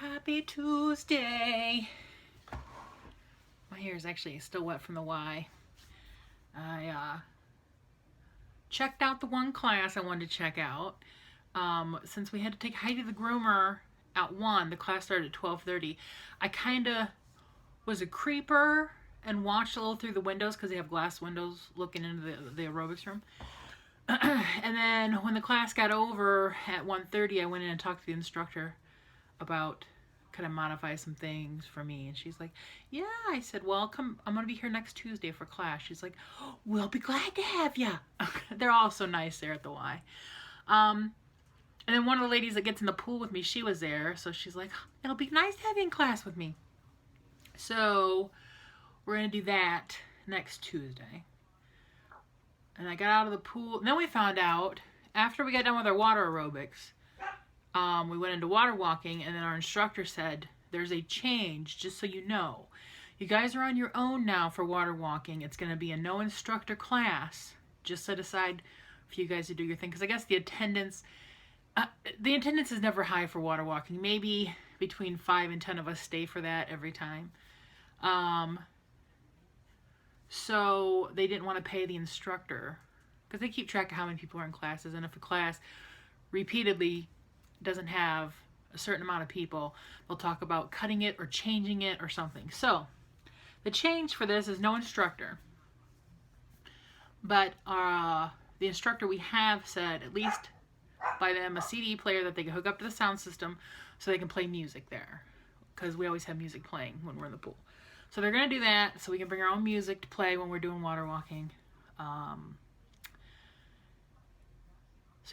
Happy Tuesday. My hair is actually still wet from the Y. I checked out the one class I wanted to check out. Since we had to take Heidi the groomer at 1, the class started at 12:30. I kind of was a creeper and watched a little through the windows because they have glass windows looking into the aerobics room. And then when the class got over at 1:30, I went in and talked to the instructor about could I modify some things for me, and she's like, yeah. I said, well, I'm gonna be here next Tuesday for class. She's like, oh, we'll be glad to have you. They're all so nice there at the Y. And then one of the ladies that gets in the pool with me, she was there, so she's like, it'll be nice to have you in class with me. So we're gonna do that next Tuesday. And I got out of the pool, and then we found out after we got done with our water aerobics, we went into water walking, and then our instructor said, there's a change, just so you know. You guys are on your own now for water walking. It's going to be a no instructor class, just set aside for you guys to do your thing. Because I guess the attendance is never high for water walking. Maybe between 5 and 10 of us stay for that every time. So they didn't want to pay the instructor, because they keep track of how many people are in classes. And if a class repeatedly doesn't have a certain amount of people, they'll talk about cutting it or changing it or something. So the change for this is no instructor, but the instructor we have said at least buy them a CD player that they can hook up to the sound system so they can play music there, because we always have music playing when we're in the pool. So they're going to do that so we can bring our own music to play when we're doing water walking. So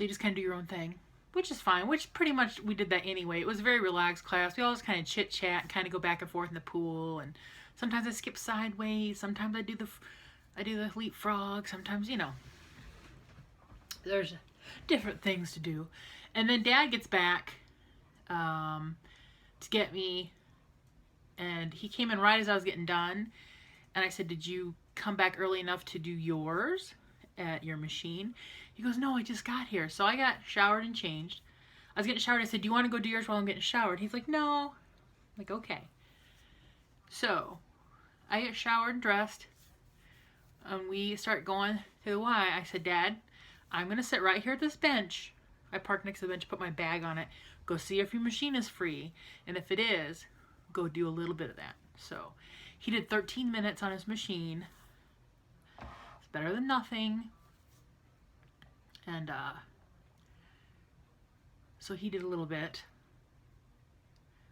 you just kind of do your own thing, which is fine, which pretty much we did that anyway. It was a very relaxed class. We always kind of chit-chat, kind of go back and forth in the pool, and sometimes I skip sideways, sometimes I do the leapfrog, sometimes, there's different things to do. And then Dad gets back to get me, and he came in right as I was getting done, and I said, did you come back early enough to do yours at your machine? He goes, no, I just got here. So I got showered and changed. I was getting showered. I said, do you want to go do yours while I'm getting showered? He's like, no. I'm like, okay. So I get showered and dressed, and we start going to the Y. I said, Dad, I'm going to sit right here at this bench. I parked next to the bench, put my bag on it. Go see if your machine is free. And if it is, go do a little bit of that. So he did 13 minutes on his machine. It's better than nothing. And so he did a little bit.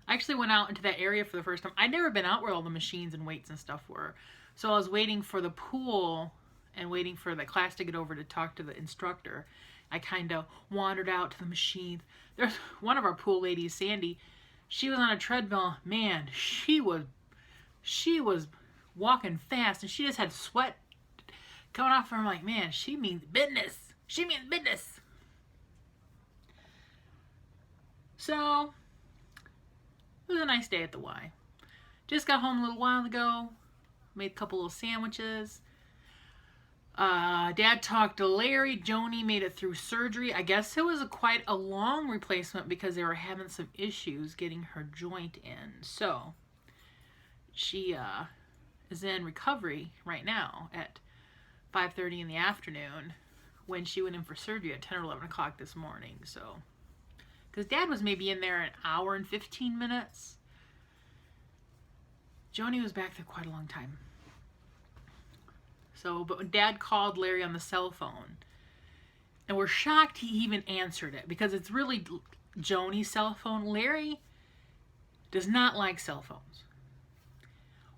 I actually went out into that area for the first time. I'd never been out where all the machines and weights and stuff were. So I was waiting for the pool and waiting for the class to get over to talk to the instructor. I kind of wandered out to the machines. There's one of our pool ladies, Sandy. She was on a treadmill. Man, she was walking fast, and she just had sweat coming off her. I'm like, man, she means business. She means business. So it was a nice day at the Y. Just got home a little while ago. Made a couple little sandwiches. Dad talked to Larry. Joni made it through surgery. I guess it was quite a long replacement because they were having some issues getting her joint in. So she is in recovery right now at 5:30 in the afternoon, when she went in for surgery at 10 or 11 o'clock this morning. So, because Dad was maybe in there an hour and 15 minutes. Joni was back there quite a long time. So, but when Dad called Larry on the cell phone, and we're shocked he even answered it, because it's really Joni's cell phone. Larry does not like cell phones.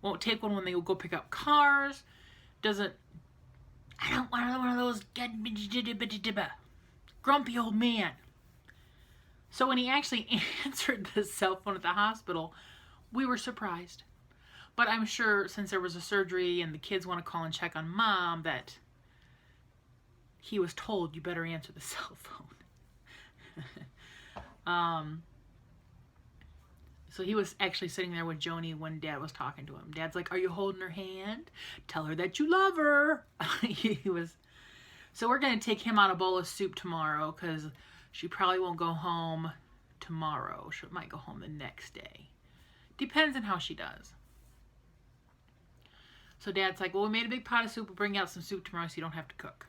Won't take one when they go pick up cars. I don't want one of those grumpy old man. So when he actually answered the cell phone at the hospital, we were surprised. But I'm sure since there was a surgery and the kids want to call and check on Mom, that he was told, you better answer the cell phone. So he was actually sitting there with Joni when Dad was talking to him. Dad's like, are you holding her hand? Tell her that you love her. So we're going to take him on a bowl of soup tomorrow, because she probably won't go home tomorrow. She might go home the next day. Depends on how she does. So Dad's like, well, we made a big pot of soup. We'll bring out some soup tomorrow so you don't have to cook.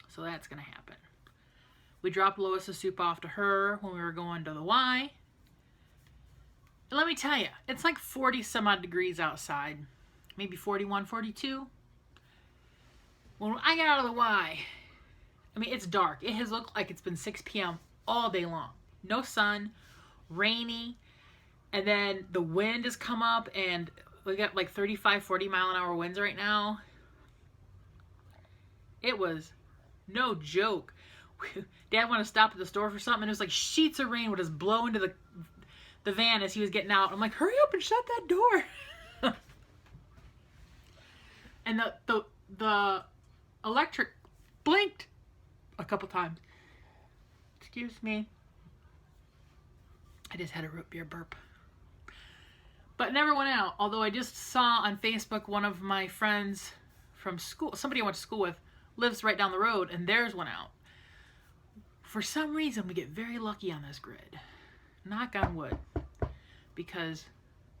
So that's going to happen. We dropped Lois's soup off to her when we were going to the Y. And let me tell you, it's like 40 some odd degrees outside. Maybe 41, 42. When I got out of the Y, I mean, it's dark. It has looked like it's been 6 p.m. all day long. No sun, rainy, and then the wind has come up, and we got like 35, 40 mile an hour winds right now. It was no joke. Dad wanted to stop at the store for something, and it was like sheets of rain would just blow into the van as he was getting out. I'm like, hurry up and shut that door. And the electric blinked a couple times. Excuse me. I just had a root beer burp. But never went out. Although I just saw on Facebook one of my friends from school, somebody I went to school with, lives right down the road, and theirs went out. For some reason, we get very lucky on this grid. Knock on wood. Because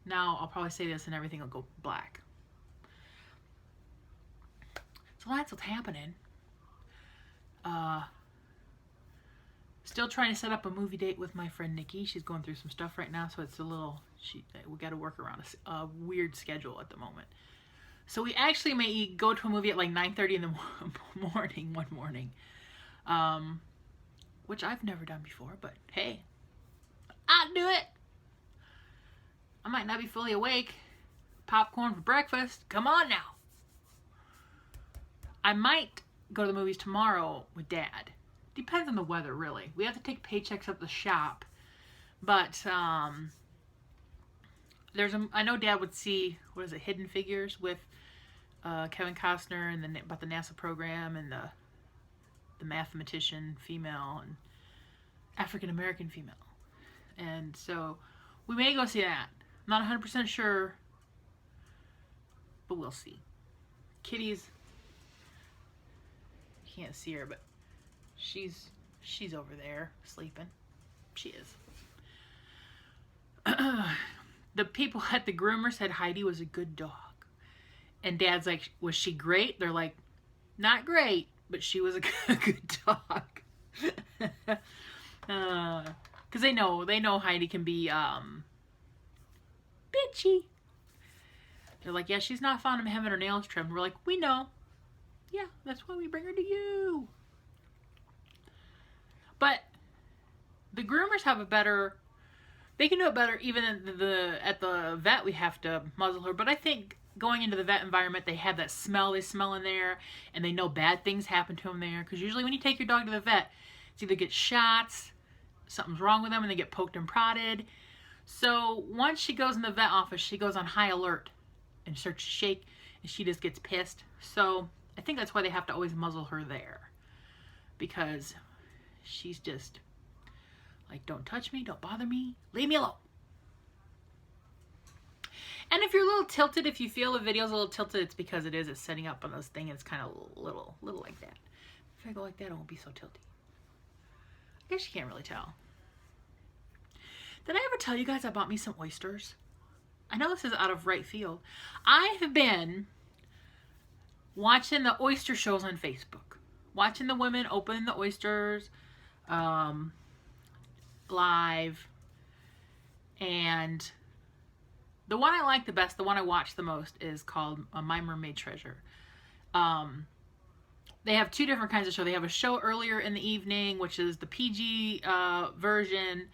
now I'll probably say this and everything will go black. So that's what's happening. Still trying to set up a movie date with my friend Nikki. She's going through some stuff right now, so it's a little, we got to work around a weird schedule at the moment. So we actually may go to a movie at like 9:30 in the morning one morning, which I've never done before, but hey, I'll do it. I might not be fully awake. Popcorn for breakfast. Come on now. I might go to the movies tomorrow with Dad. Depends on the weather, really. We have to take paychecks up the shop. But I know Dad would see, what is it, Hidden Figures with Kevin Costner, and then about the NASA program, and the mathematician female and African American female. And so we may go see that. I'm not 100% sure, but we'll see. Kitty's, can't see her, but she's over there sleeping. She is. The people at the groomer said Heidi was a good dog. And Dad's like, was she great? They're like, not great, but she was a good dog. Because they know Heidi can be bitchy. They're like, yeah, she's not fond of having her nails trimmed. We're like, we know. Yeah, that's why we bring her to you. But the groomers have a better, they can do it better. Even at the vet, we have to muzzle her. But I think going into the vet environment, they have that smell they smell in there, and they know bad things happen to them there. Because usually when you take your dog to the vet, it's either get shots, something's wrong with them, and they get poked and prodded. So once she goes in the vet office, she goes on high alert and starts to shake, and she just gets pissed. So I think that's why they have to always muzzle her there, because she's just like, don't touch me, don't bother me, leave me alone. And if you're a little tilted, if you feel the video's a little tilted, it's because it's setting up on this thing. It's kind of little like that. If I go like that, it won't be so tilty. I guess you can't really tell. Did I ever tell you guys I bought me some oysters? I know this is out of right field. I have been watching the oyster shows on Facebook. Watching the women open the oysters live. And the one I like the best, the one I watch the most, is called My Mermaid Treasure. They have two different kinds of show. They have a show earlier in the evening, which is the PG version.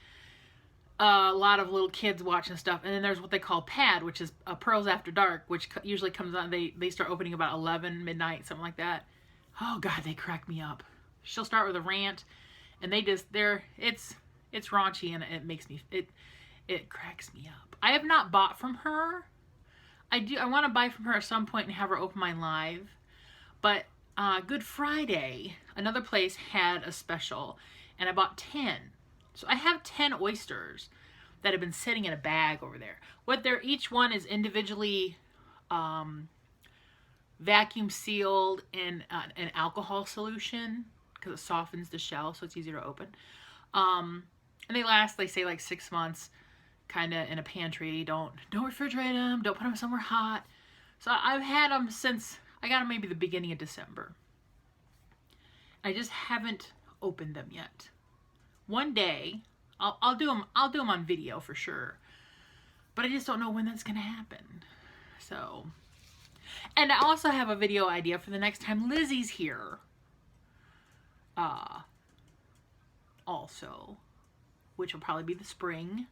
A lot of little kids watching stuff. And then there's what they call PAD, which is Pearls After Dark, which usually comes on. They start opening about 11, midnight, something like that. Oh, God, they crack me up. She'll start with a rant, and it's raunchy, and it makes me, it cracks me up. I have not bought from her. I want to buy from her at some point and have her open mine live. But Good Friday, another place had a special, and I bought 10. So I have 10 oysters that have been sitting in a bag over there. Each one is individually vacuum sealed in an alcohol solution, because it softens the shell, so it's easier to open. And they last, they say, like 6 months, kind of in a pantry. Don't refrigerate them. Don't put them somewhere hot. So I've had them since, I got them maybe the beginning of December. I just haven't opened them yet. One day, I'll do them on video for sure. But I just don't know when that's going to happen. So, and I also have a video idea for the next time Lizzie's here. Also, which will probably be the spring.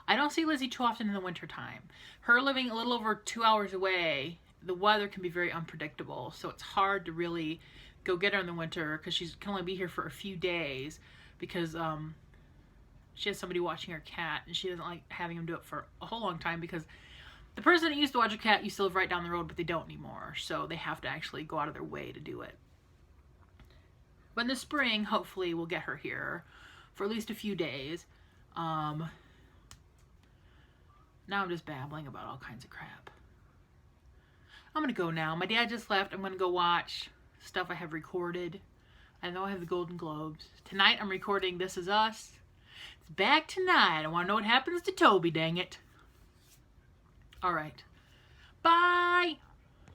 I don't see Lizzie too often in the winter time. Her living a little over 2 hours away, the weather can be very unpredictable. So it's hard to really go get her in the winter because she can only be here for a few days because she has somebody watching her cat and she doesn't like having him do it for a whole long time because the person that used to watch her cat used to live right down the road, but they don't anymore. So they have to actually go out of their way to do it. But in the spring, hopefully we'll get her here for at least a few days. Now I'm just babbling about all kinds of crap. I'm going to go now. My dad just left. I'm going to go watch stuff I have recorded. I know I have the Golden Globes. Tonight I'm recording This Is Us. It's back tonight. I want to know what happens to Toby, dang it. All right. Bye.